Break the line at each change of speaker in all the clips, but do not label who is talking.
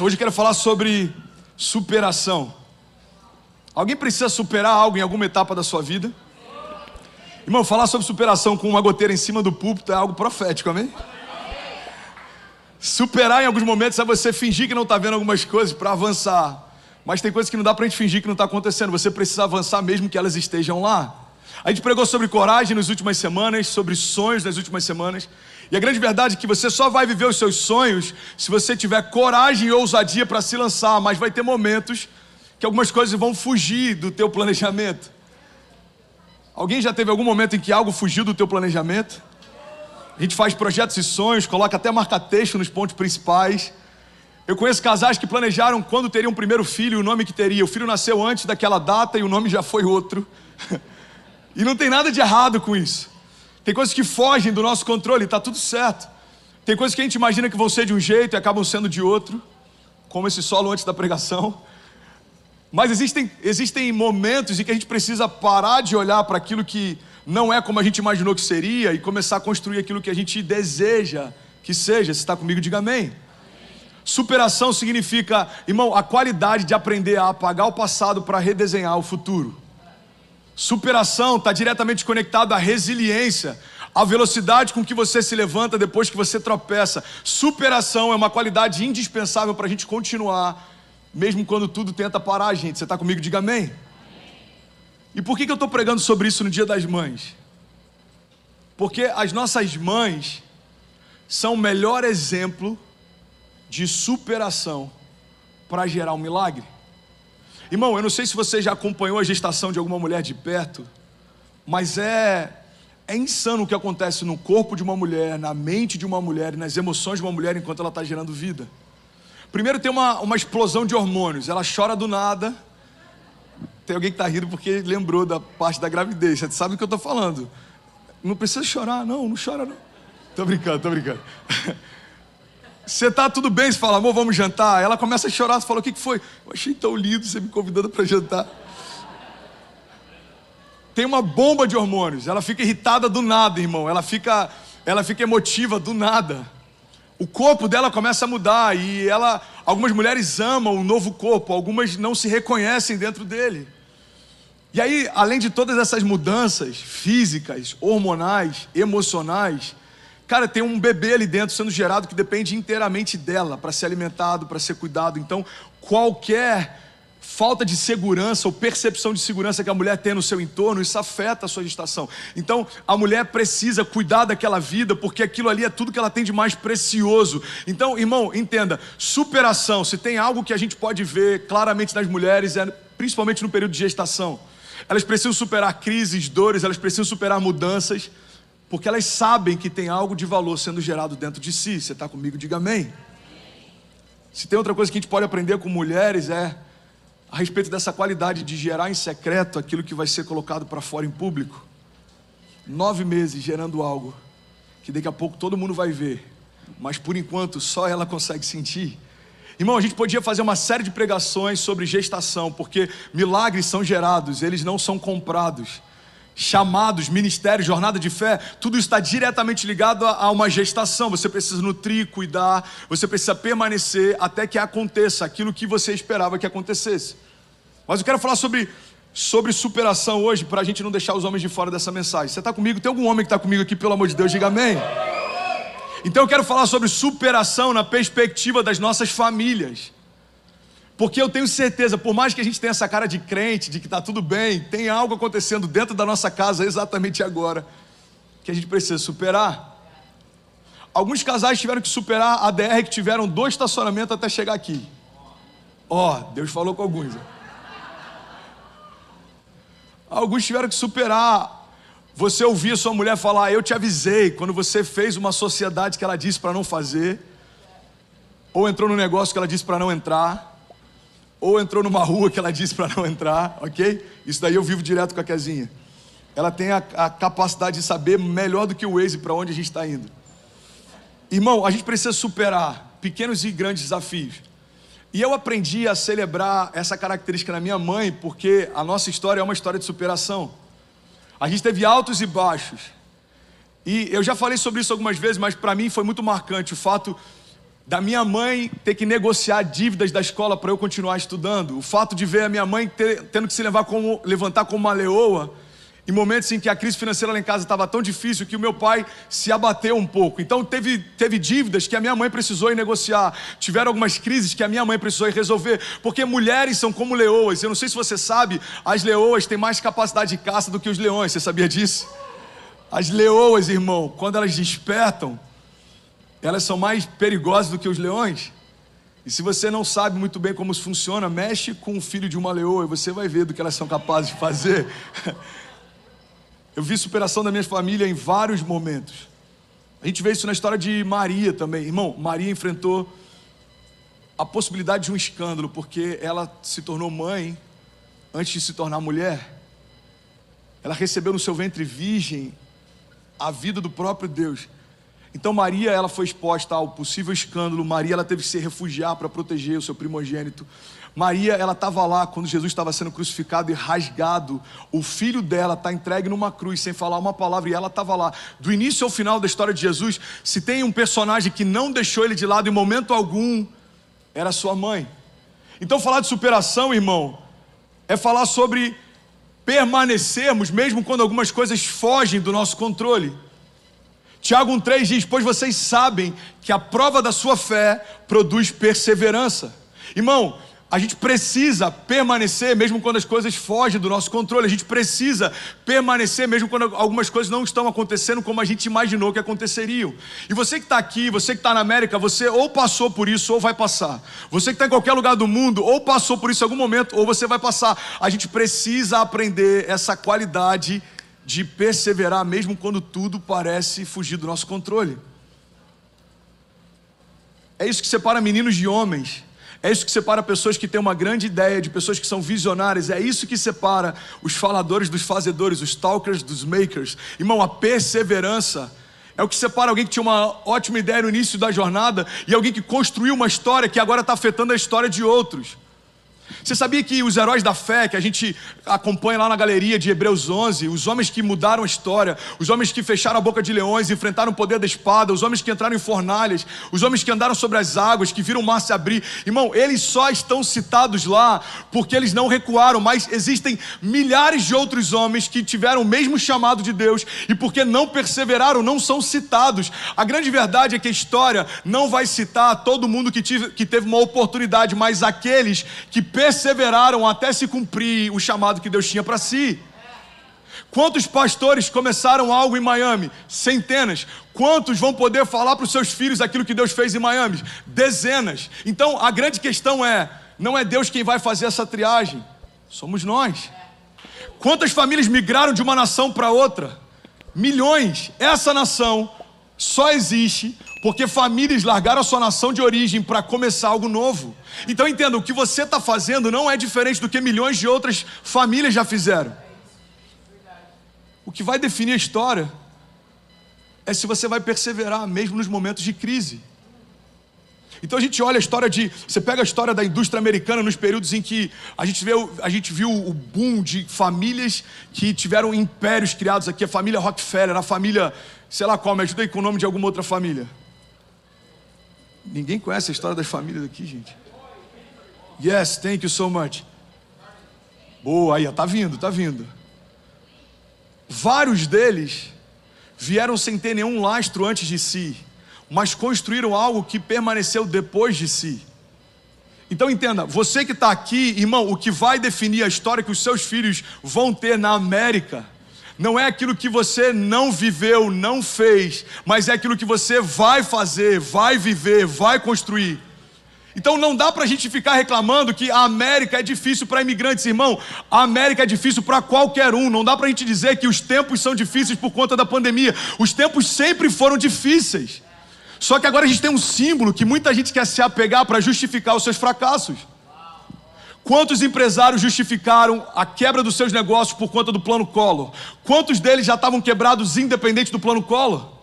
Hoje eu quero falar sobre superação. Alguém precisa superar algo em alguma etapa da sua vida? Irmão, falar sobre superação com uma goteira em cima do púlpito é algo profético, amém? Superar em alguns momentos é você fingir que não está vendo algumas coisas para avançar. Mas tem coisas que não dá para a gente fingir que não está acontecendo. Você precisa avançar mesmo que elas estejam lá. A gente pregou sobre coragem nas últimas semanas, sobre sonhos nas últimas semanas. E a grande verdade é que você só vai viver os seus sonhos se você tiver coragem e ousadia para se lançar. Mas vai ter momentos que algumas coisas vão fugir do teu planejamento. Alguém já teve algum momento em que algo fugiu do teu planejamento? A gente faz projetos e sonhos, coloca até marca-texto nos pontos principais. Eu conheço casais que planejaram quando teriam o primeiro filho e o nome que teria. O filho nasceu antes daquela data e o nome já foi outro. E não tem nada de errado com isso. Tem coisas que fogem do nosso controle, está tudo certo. Tem coisas que a gente imagina que vão ser de um jeito e acabam sendo de outro, como esse solo antes da pregação. Mas existem momentos em que a gente precisa parar de olhar para aquilo que não é como a gente imaginou que seria e começar a construir aquilo que a gente deseja que seja. Se está comigo, diga amém. Superação significa, irmão, a qualidade de aprender a apagar o passado para redesenhar o futuro. Superação está diretamente conectado à resiliência, à velocidade com que você se levanta depois que você tropeça. Superação é uma qualidade indispensável para a gente continuar, mesmo quando tudo tenta parar a gente. Você está comigo? Diga amém. E por que eu estou pregando sobre isso no Dia das Mães? Porque as nossas mães são o melhor exemplo de superação para gerar um milagre. Irmão, eu não sei se você já acompanhou a gestação de alguma mulher de perto, mas é insano o que acontece no corpo de uma mulher, na mente de uma mulher e nas emoções de uma mulher enquanto ela está gerando vida. Primeiro tem uma explosão de hormônios, ela chora do nada. Tem alguém que está rindo porque lembrou da parte da gravidez, você sabe do que eu estou falando. Não precisa chorar, não chora não. Tô brincando. Você tá tudo bem, você fala, amor, vamos jantar. Ela começa a chorar, você fala, o que foi? Eu achei tão lindo você me convidando para jantar. Tem uma bomba de hormônios, ela fica irritada do nada, irmão. Ela fica emotiva do nada. O corpo dela começa a mudar e algumas mulheres amam o novo corpo, algumas não se reconhecem dentro dele. E aí, além de todas essas mudanças físicas, hormonais, emocionais, cara, tem um bebê ali dentro sendo gerado que depende inteiramente dela para ser alimentado, para ser cuidado. Então, qualquer falta de segurança ou percepção de segurança que a mulher tem no seu entorno, isso afeta a sua gestação. Então, a mulher precisa cuidar daquela vida, porque aquilo ali é tudo que ela tem de mais precioso. Então, irmão, entenda, superação, se tem algo que a gente pode ver claramente nas mulheres, principalmente no período de gestação. Elas precisam superar crises, dores, elas precisam superar mudanças, porque elas sabem que tem algo de valor sendo gerado dentro de si. Você está comigo? Diga amém. Se tem outra coisa que a gente pode aprender com mulheres é a respeito dessa qualidade de gerar em secreto aquilo que vai ser colocado para fora em público. 9 meses gerando algo que daqui a pouco todo mundo vai ver, mas por enquanto só ela consegue sentir. Irmão, a gente podia fazer uma série de pregações sobre gestação, porque milagres são gerados, eles não são comprados. Chamados, ministérios, jornada de fé, tudo isso está diretamente ligado a uma gestação. Você precisa nutrir, cuidar, você precisa permanecer até que aconteça aquilo que você esperava que acontecesse. Mas eu quero falar sobre superação hoje, para a gente não deixar os homens de fora dessa mensagem. Você está comigo? Tem algum homem que está comigo aqui, pelo amor de Deus, diga amém. Então eu quero falar sobre superação na perspectiva das nossas famílias. Porque eu tenho certeza, por mais que a gente tenha essa cara de crente, de que está tudo bem, tem algo acontecendo dentro da nossa casa exatamente agora, que a gente precisa superar. Alguns casais tiveram que superar a DR que tiveram 2 estacionamentos até chegar aqui. Deus falou com alguns. Alguns tiveram que superar você ouvir a sua mulher falar, eu te avisei, quando você fez uma sociedade que ela disse para não fazer, ou entrou no negócio que ela disse para não entrar, ou entrou numa rua que ela disse para não entrar, ok? Isso daí eu vivo direto com a Kezinha. Ela tem a capacidade de saber melhor do que o Waze para onde a gente está indo. Irmão, a gente precisa superar pequenos e grandes desafios. E eu aprendi a celebrar essa característica na minha mãe, porque a nossa história é uma história de superação. A gente teve altos e baixos. E eu já falei sobre isso algumas vezes, mas para mim foi muito marcante o fato da minha mãe ter que negociar dívidas da escola para eu continuar estudando, o fato de ver a minha mãe tendo que se levantar como uma leoa, em momentos em que a crise financeira lá em casa estava tão difícil que o meu pai se abateu um pouco. Então teve dívidas que a minha mãe precisou ir negociar. Tiveram algumas crises que a minha mãe precisou ir resolver. Porque mulheres são como leoas. Eu não sei se você sabe, as leoas têm mais capacidade de caça do que os leões. Você sabia disso? As leoas, irmão, quando elas despertam, elas são mais perigosas do que os leões. E se você não sabe muito bem como isso funciona, mexe com o filho de uma leoa e você vai ver do que elas são capazes de fazer. Eu vi superação da minha família em vários momentos. A gente vê isso na história de Maria também. Irmão, Maria enfrentou a possibilidade de um escândalo, porque ela se tornou mãe antes de se tornar mulher. Ela recebeu no seu ventre virgem a vida do próprio Deus. Então Maria, ela foi exposta ao possível escândalo. Maria, ela teve que se refugiar para proteger o seu primogênito. Maria, ela estava lá quando Jesus estava sendo crucificado e rasgado. O filho dela está entregue numa cruz sem falar uma palavra e ela estava lá. Do início ao final da história de Jesus, se tem um personagem que não deixou ele de lado em momento algum, era sua mãe. Então falar de superação, irmão, é falar sobre permanecermos mesmo quando algumas coisas fogem do nosso controle. Tiago 1,3 diz: pois vocês sabem que a prova da sua fé produz perseverança. Irmão, a gente precisa permanecer mesmo quando as coisas fogem do nosso controle. A gente precisa permanecer mesmo quando algumas coisas não estão acontecendo como a gente imaginou que aconteceriam. E você que está aqui, você que está na América, você ou passou por isso ou vai passar. Você que está em qualquer lugar do mundo, ou passou por isso em algum momento, ou você vai passar. A gente precisa aprender essa qualidade de perseverar mesmo quando tudo parece fugir do nosso controle. É isso que separa meninos de homens. É isso que separa pessoas que têm uma grande ideia, de pessoas que são visionárias. É isso que separa os faladores dos fazedores, os talkers dos makers. Irmão, a perseverança é o que separa alguém que tinha uma ótima ideia no início da jornada e alguém que construiu uma história que agora está afetando a história de outros. Você sabia que os heróis da fé, que a gente acompanha lá na galeria de Hebreus 11, os homens que mudaram a história, os homens que fecharam a boca de leões, enfrentaram o poder da espada, os homens que entraram em fornalhas, os homens que andaram sobre as águas, que viram o mar se abrir, irmão, eles só estão citados lá porque eles não recuaram, mas existem milhares de outros homens que tiveram o mesmo chamado de Deus e porque não perseveraram, não são citados. A grande verdade é que a história não vai citar todo mundo que teve uma oportunidade, mas aqueles que perseveraram até se cumprir o chamado que Deus tinha para si. Quantos pastores começaram algo em Miami? Centenas. Quantos vão poder falar para os seus filhos aquilo que Deus fez em Miami? Dezenas. Então a grande questão não é Deus quem vai fazer essa triagem, somos nós. Quantas famílias migraram de uma nação para outra? Milhões. Essa nação só existe porque famílias largaram a sua nação de origem para começar algo novo. Então entenda, o que você está fazendo não é diferente do que milhões de outras famílias já fizeram. O que vai definir a história é se você vai perseverar mesmo nos momentos de crise. Então a gente olha a história você pega a história da indústria americana nos períodos em que a gente viu o boom de famílias que tiveram impérios criados aqui. A família Rockefeller, a família, sei lá qual, me ajuda aí com o nome de alguma outra família. Ninguém conhece a história das famílias aqui, gente. Yes, thank you so much. Boa, aí, tá vindo. Vários deles vieram sem ter nenhum lastro antes de si, mas construíram algo que permaneceu depois de si. Então entenda, você que está aqui, irmão, o que vai definir a história que os seus filhos vão ter na América não é aquilo que você não viveu, não fez, mas é aquilo que você vai fazer, vai viver, vai construir. Então não dá para a gente ficar reclamando que a América é difícil para imigrantes, irmão. A América é difícil para qualquer um. Não dá para a gente dizer que os tempos são difíceis por conta da pandemia. Os tempos sempre foram difíceis. Só que agora a gente tem um símbolo que muita gente quer se apegar para justificar os seus fracassos. Quantos empresários justificaram a quebra dos seus negócios por conta do plano Collor? Quantos deles já estavam quebrados independente do plano Collor?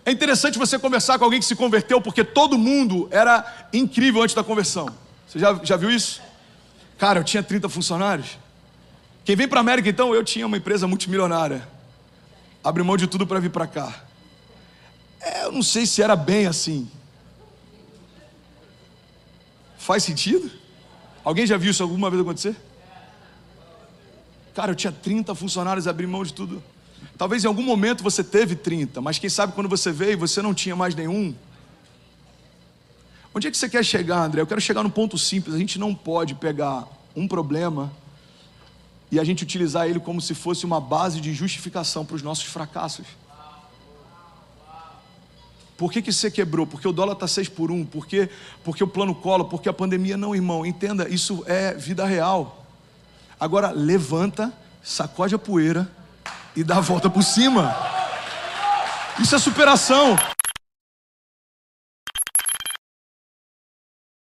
É interessante você conversar com alguém que se converteu, porque todo mundo era incrível antes da conversão. Você já viu isso? Cara, eu tinha 30 funcionários. Quem vem para a América, então, eu tinha uma empresa multimilionária. Abri mão de tudo para vir para cá. Eu não sei se era bem assim. Faz sentido? Alguém já viu isso alguma vez acontecer? Cara, eu tinha 30 funcionários, abri mão de tudo. Talvez em algum momento você teve 30, mas quem sabe quando você veio, você não tinha mais nenhum. Onde é que você quer chegar, André? Eu quero chegar num ponto simples. A gente não pode pegar um problema e a gente utilizar ele como se fosse uma base de justificação para os nossos fracassos. Por que você quebrou? Porque o dólar está 6 por 1, porque o plano Collor, porque a pandemia. Não, irmão, entenda, isso é vida real. Agora levanta, sacode a poeira e dá a volta por cima. Isso é superação.